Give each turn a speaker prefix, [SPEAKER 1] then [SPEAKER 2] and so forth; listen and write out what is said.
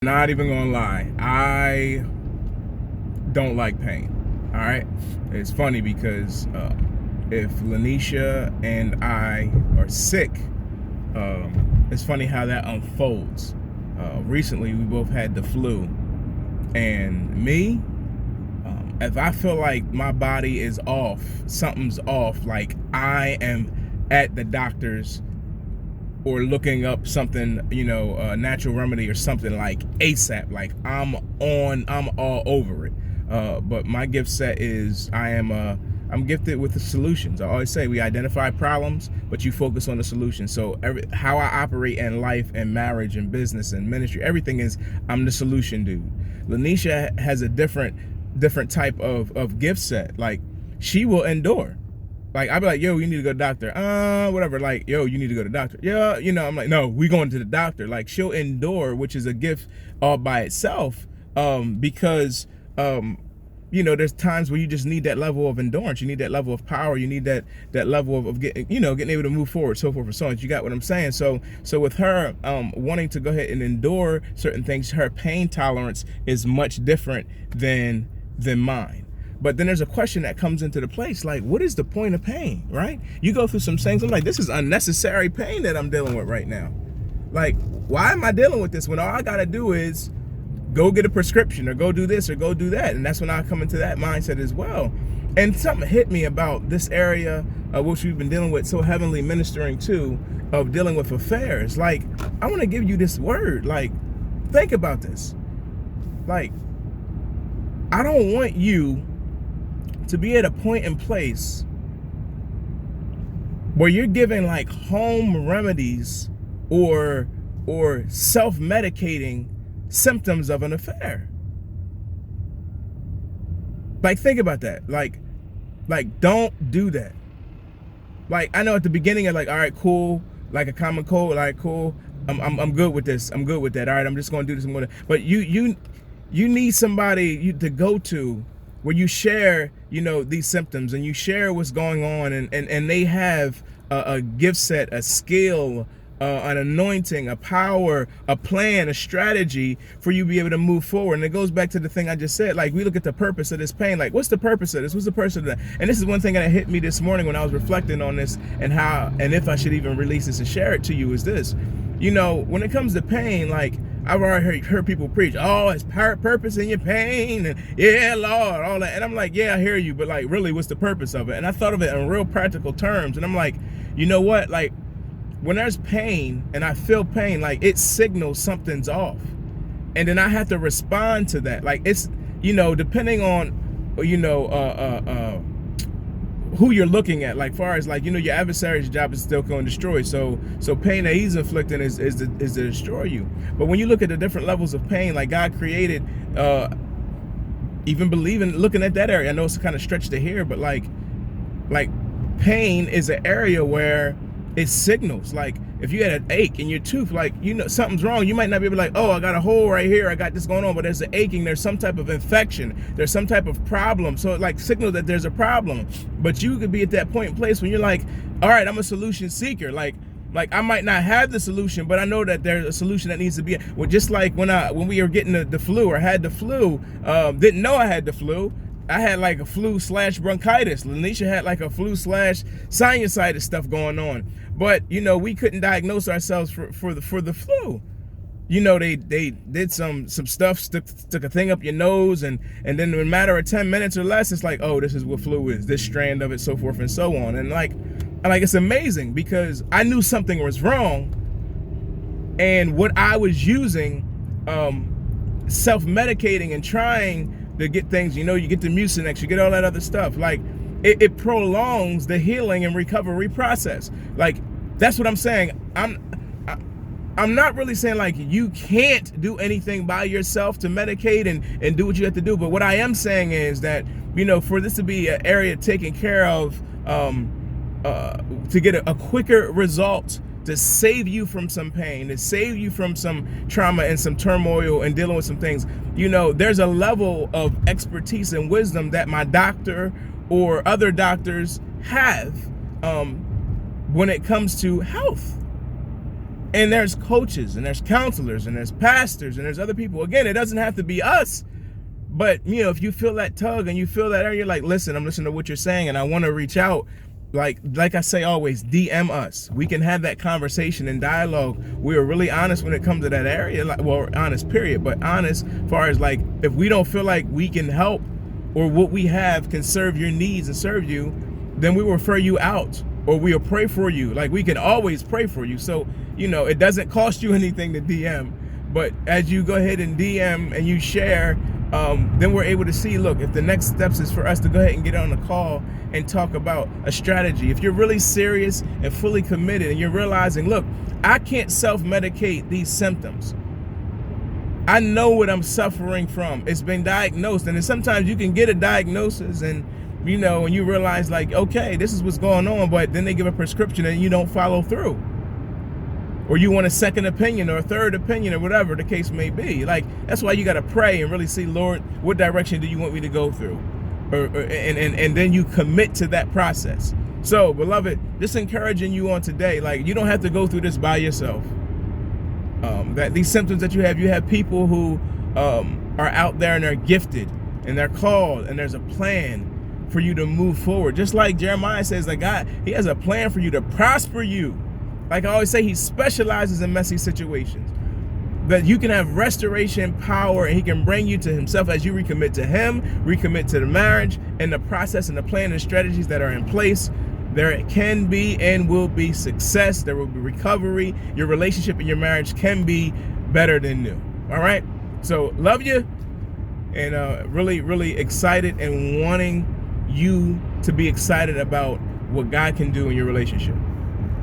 [SPEAKER 1] Not even gonna lie, I don't like pain. All right, it's funny because if Lanisha and I are sick, it's funny how that unfolds. Recently, we both had the flu, and me, if I feel like my body is off, something's off, like I am at the doctor's or looking up something, a natural remedy or something like ASAP. Like I'm all over it. But my gift set is I'm gifted with the solutions. I always say we identify problems, but you focus on the solution. So how I operate in life and marriage and business and ministry, everything is I'm the solution dude. Lanisha has a different type of gift set. Like she will endure. Like I'd be like, yo, you need to go to the doctor. Whatever. Like, yo, you need to go to the doctor. Yeah, I'm like, no, we going to the doctor. Like she'll endure, which is a gift all by itself. Because there's times where you just need that level of endurance. You need that level of power. You need that level of getting able to move forward, so forth and so on. You got what I'm saying? So with her wanting to go ahead and endure certain things, her pain tolerance is much different than mine. But then there's a question that comes into the place, like, what is the point of pain, right? You go through some things, I'm like, this is unnecessary pain that I'm dealing with right now. Like, why am I dealing with this when all I gotta do is go get a prescription or go do this or go do that? And that's when I come into that mindset as well. And something hit me about this area, which we've been dealing with so heavily ministering to, of dealing with affairs. Like, I wanna give you this word, like, think about this. Like, I don't want you to be at a point in place where you're giving like home remedies or self-medicating symptoms of an affair. Like, think about that. Like don't do that. Like, I know at the beginning of like, all right, cool, like a common cold, all right, cool, I'm good with this, I'm good with that, all right, I'm just gonna do this, but you need somebody to go to where you share, these symptoms and you share what's going on, and they have a gift set, a skill, an anointing, a power, a plan, a strategy for you to be able to move forward. And it goes back to the thing I just said. Like, we look at the purpose of this pain. Like, what's the purpose of this? What's the purpose of that? And this is one thing that hit me this morning when I was reflecting on this and how, and if I should even release this and share it to you, is this. When it comes to pain, like, I've already heard people preach, oh, it's purpose in your pain, and yeah, Lord, all that. And I'm like, yeah, I hear you, but like, really, what's the purpose of it? And I thought of it in real practical terms. And I'm like, you know what? Like, when there's pain and I feel pain, like, it signals something's off. And then I have to respond to that. Like, it's, depending on, who you're looking at, like far as like, your adversary's job is still going to destroy. So pain that he's inflicting is to destroy you. But when you look at the different levels of pain, like God created, even looking at that area, I know it's kind of stretched to here, but like pain is an area where it signals. Like, if you had an ache in your tooth, like, something's wrong, you might not be able to, like, oh, I got a hole right here, I got this going on, but there's an aching, there's some type of infection, there's some type of problem. So it like signals that there's a problem. But you could be at that point in place when you're like, all right, I'm a solution seeker. Like I might not have the solution, but I know that there's a solution that needs to be. Well, just like when we were getting the flu, or had the flu, didn't know I had the flu. I had like a flu/bronchitis. Lanisha had like a flu/sinusitis stuff going on. But, we couldn't diagnose ourselves for the flu. They did some stuff, took a thing up your nose, and then in a matter of 10 minutes or less, it's like, oh, this is what flu is, this strand of it, so forth and so on. And like it's amazing because I knew something was wrong, and what I was using, self-medicating and trying to get things, you get the Mucinex, you get all that other stuff. Like, it prolongs the healing and recovery process. Like, that's what I'm saying. I'm not really saying like you can't do anything by yourself to medicate and do what you have to do. But what I am saying is that, for this to be an area taken care of, to get a quicker result, to save you from some pain, to save you from some trauma and some turmoil and dealing with some things, there's a level of expertise and wisdom that my doctor or other doctors have when it comes to health. And there's coaches and there's counselors and there's pastors and there's other people. Again, it doesn't have to be us. But, you know, if you feel that tug and you feel that area, you're like, listen, I'm listening to what you're saying and I want to reach out. Like I say always, DM us. We can have that conversation and dialogue. We are really honest when it comes to that area. Like, well, honest, period. But honest as far as like, if we don't feel like we can help or what we have can serve your needs and serve you, then we will refer you out or we'll pray for you. Like, we can always pray for you. So, you know, it doesn't cost you anything to DM. But as you go ahead and DM and you share, then we're able to see, look, if the next steps is for us to go ahead and get on a call and talk about a strategy. If you're really serious and fully committed and you're realizing, look, I can't self-medicate these symptoms. I know what I'm suffering from. It's been diagnosed. And then sometimes you can get a diagnosis and, you know, and you realize like, okay, this is what's going on, but then they give a prescription and you don't follow through. Or you want a second opinion or a third opinion or whatever the case may be. Like, that's why you got to pray and really see, Lord, what direction do you want me to go through? And then you commit to that process. So, beloved, just encouraging you on today, like, you don't have to go through this by yourself. That these symptoms that you have people who are out there and they're gifted and they're called and there's a plan for you to move forward. Just like Jeremiah says, like, God, he has a plan for you to prosper you. Like I always say, he specializes in messy situations. That you can have restoration power and he can bring you to himself as you recommit to him, recommit to the marriage and the process and the plan and strategies that are in place. There can be and will be success. There will be recovery. Your relationship and your marriage can be better than new. All right. So love you and really, really excited and wanting you to be excited about what God can do in your relationship.